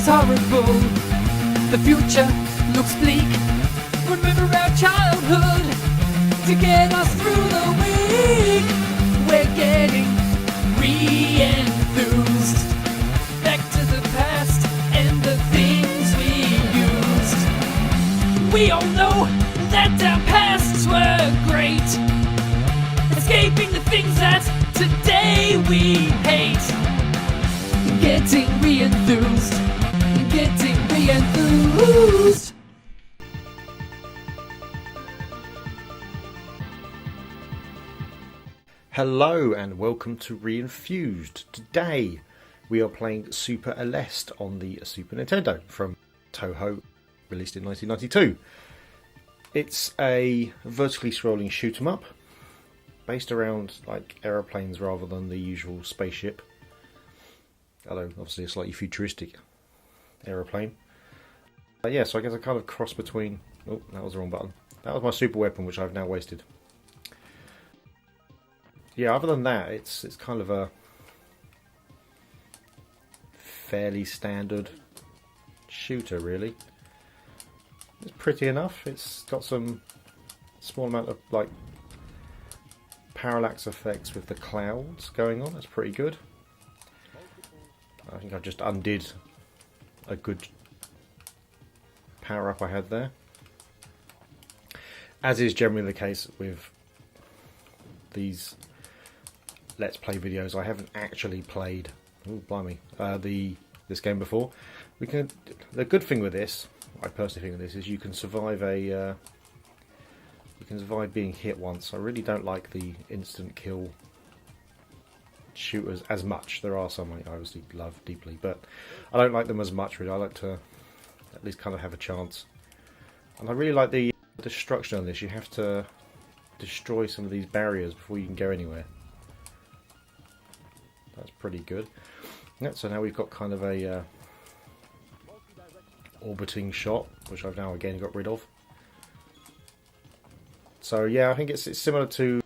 horrible. The future looks bleak. Remember our childhood to get us through the week. We're getting re-enthused. Back to the past and the things we used. We all know that our pasts were great, escaping the things that today we hate. Getting re-enthused. Getting re-enthused. Hello and welcome to Re-enthused. Today we are playing Super Aleste on the Super Nintendo from Toho, released in 1992. It's a vertically scrolling shoot 'em up, based around like aeroplanes rather than the usual spaceship. Although obviously a slightly futuristic aeroplane. Yeah, so I guess a kind of cross between... Oh, that was the wrong button. That was my super weapon, which I've now wasted. Yeah, other than that, it's kind of a fairly standard shooter, really. It's pretty enough. It's got some small amount of like parallax effects with the clouds going on. That's pretty good. I think I just undid a good power up I had there. As is generally the case with these Let's Play videos, I haven't actually played this game before. The good thing with this, I personally think of this, is you can survive being hit once. I really don't like the instant kill shooters as much. There are some I obviously love deeply, but I don't like them as much, really. I like to at least kind of have a chance. And I really like the destruction on this. You have to destroy some of these barriers before you can go anywhere. That's pretty good. Yeah, so now we've got kind of a orbiting shot, which I've now again got rid of. So yeah, I think it's similar to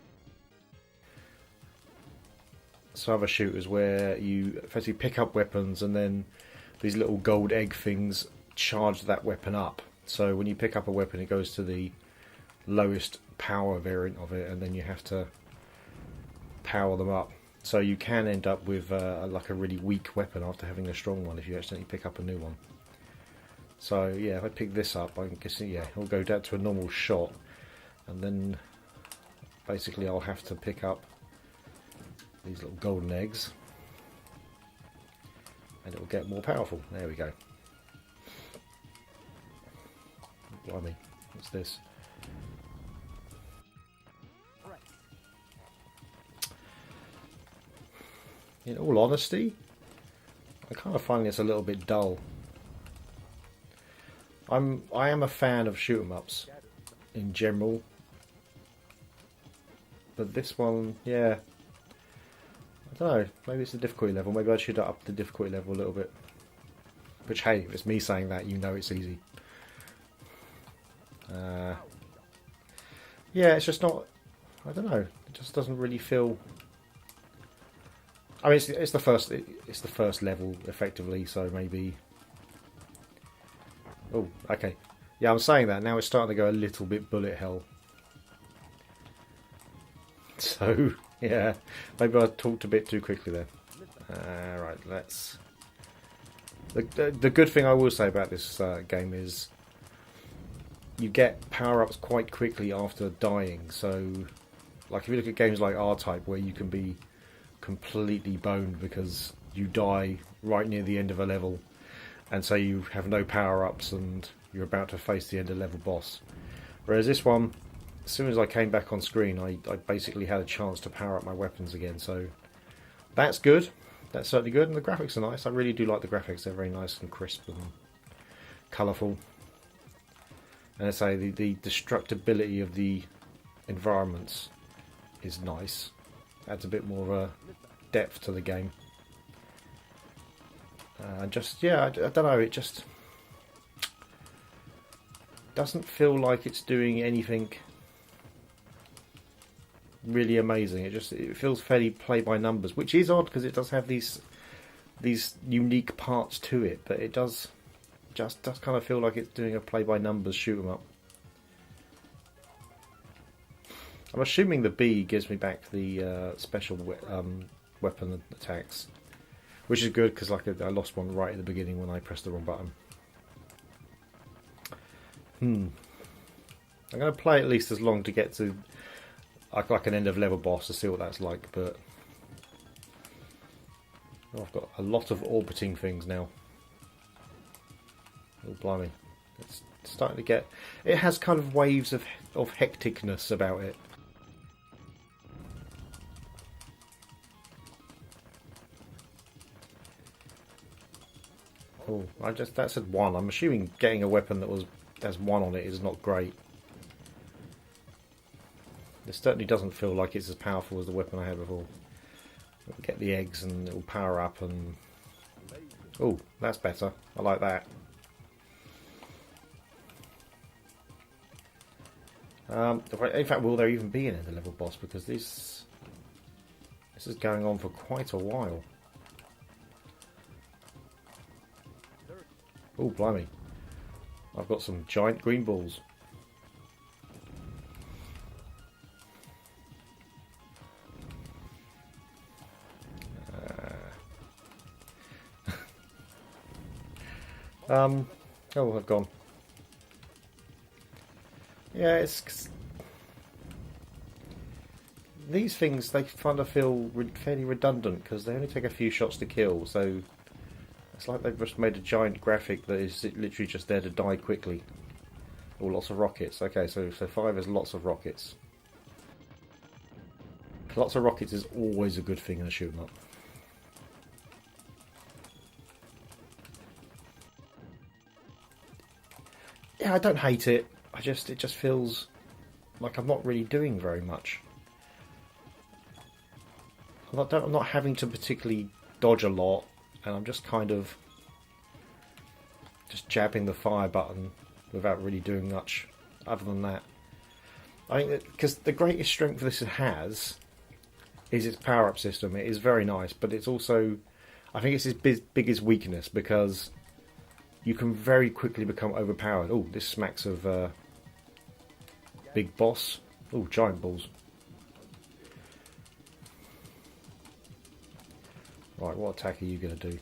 some other shooters where you effectively pick up weapons and then these little gold egg things charge that weapon up. So when you pick up a weapon, it goes to the lowest power variant of it, and then you have to power them up. So you can end up with like a really weak weapon after having a strong one if you accidentally pick up a new one. So yeah, if I pick this up, I'm guessing it'll go down to a normal shot, and then basically I'll have to pick up these little golden eggs, and it will get more powerful. There we go. Blimey, what's this? In all honesty, I kind of find this a little bit dull. I am a fan of shoot 'em ups in general, but this one, yeah, I don't know. Maybe it's the difficulty level. Maybe I should up the difficulty level a little bit. Which, hey, if it's me saying that, you know it's easy. Yeah, it's just not. I don't know. It just doesn't really feel. I mean, it's the first level effectively, so maybe. Oh, okay. Yeah, I'm saying that now. It's starting to go a little bit bullet hell. So yeah, maybe I talked a bit too quickly there. Right, let's. The good thing I will say about this game is you get power-ups quite quickly after dying. So, like if you look at games like R-Type, where you can be completely boned because you die right near the end of a level, and so you have no power-ups and you're about to face the end of level boss. Whereas this one, as soon as I came back on screen, I basically had a chance to power up my weapons again, so that's good. That's certainly good, and the graphics are nice. I really do like the graphics. They're very nice and crisp and colourful. And I say the destructibility of the environments is nice. Adds a bit more of a depth to the game. I don't know, it just doesn't feel like it's doing anything really amazing. It feels fairly play by numbers, which is odd because it does have these these unique parts to it, but it does kind of feel like it's doing a play-by-numbers shoot 'em up. I'm assuming the B gives me back the special weapon attacks, which is good because I lost one right at the beginning when I pressed the wrong button. I'm going to play at least as long to get to like an end of level boss to see what that's like, but I've got a lot of orbiting things now. Oh blimey, it's starting to get. It has kind of waves of hecticness about it. Oh, that said 1. I'm assuming getting a weapon that has 1 on it is not great. It certainly doesn't feel like it's as powerful as the weapon I had before. We'll get the eggs and it will power up and... Oh, that's better. I like that. In fact, will there even be an end level boss? Because this is going on for quite a while. Oh, blimey. I've got some giant green balls. Oh, I've gone. Yeah, it's... These things, they kind of feel fairly redundant because they only take a few shots to kill, so it's like they've just made a giant graphic that is literally just there to die quickly. Oh, lots of rockets. Okay, so 5 is lots of rockets. Lots of rockets is always a good thing in a shoot 'em up. Yeah, I don't hate it. It just feels like I'm not really doing very much. I'm not having to particularly dodge a lot, and I'm just kind of just jabbing the fire button without really doing much other than that. I think that because the greatest strength this has is its power-up system. It is very nice, but it's also, I think it's its biggest weakness because you can very quickly become overpowered. Oh, this smacks of big boss. Oh, giant balls. Right, what attack are you going to do?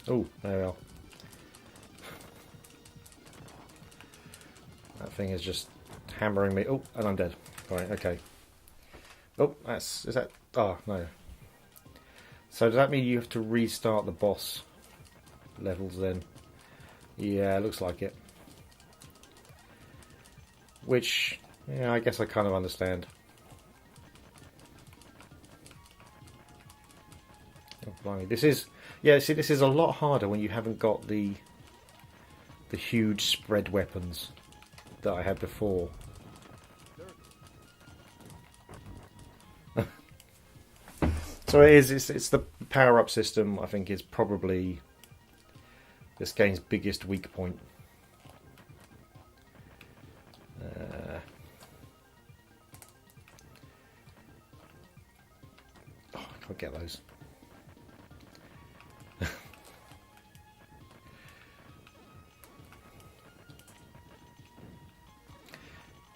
Oh, there we are. That thing is just hammering me. Oh, and I'm dead. Right, okay. Oh, is that... Oh, no. So does that mean you have to restart the boss levels then? Yeah, looks like it. Which, yeah, I guess I kind of understand. Oh, blimey. This is... Yeah, see, this is a lot harder when you haven't got the huge spread weapons that I had before. So it is. It's the power-up system. I think is probably this game's biggest weak point. Oh, I can't get those.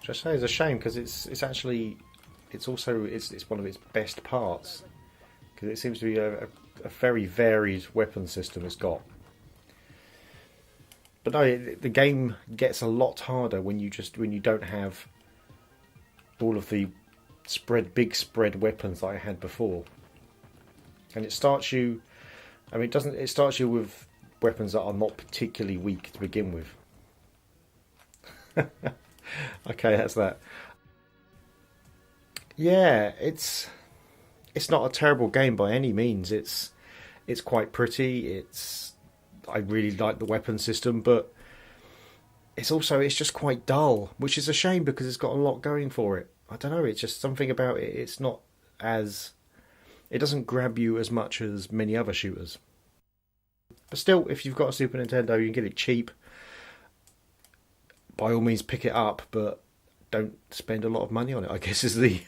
Which I say is a shame because it's also one of its best parts because it seems to be a very varied weapon system it's got. But no, the game gets a lot harder when you don't have all of the big spread weapons that I had before, and it starts you. I mean, it starts you with weapons that are not particularly weak to begin with. Okay, that's that. Yeah, it's not a terrible game by any means. It's quite pretty. I really like the weapon system, but it's just quite dull, which is a shame because it's got a lot going for it. I don't know. It's just something about it. It doesn't grab you as much as many other shooters. But still, if you've got a Super Nintendo, you can get it cheap. By all means, pick it up, but don't spend a lot of money on it, I guess is the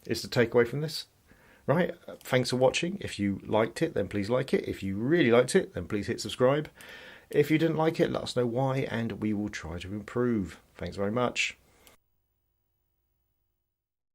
takeaway from this. Right, thanks for watching. If you liked it, then please like it. If you really liked it, then please hit subscribe. If you didn't like it, let us know why, and we will try to improve. Thanks very much.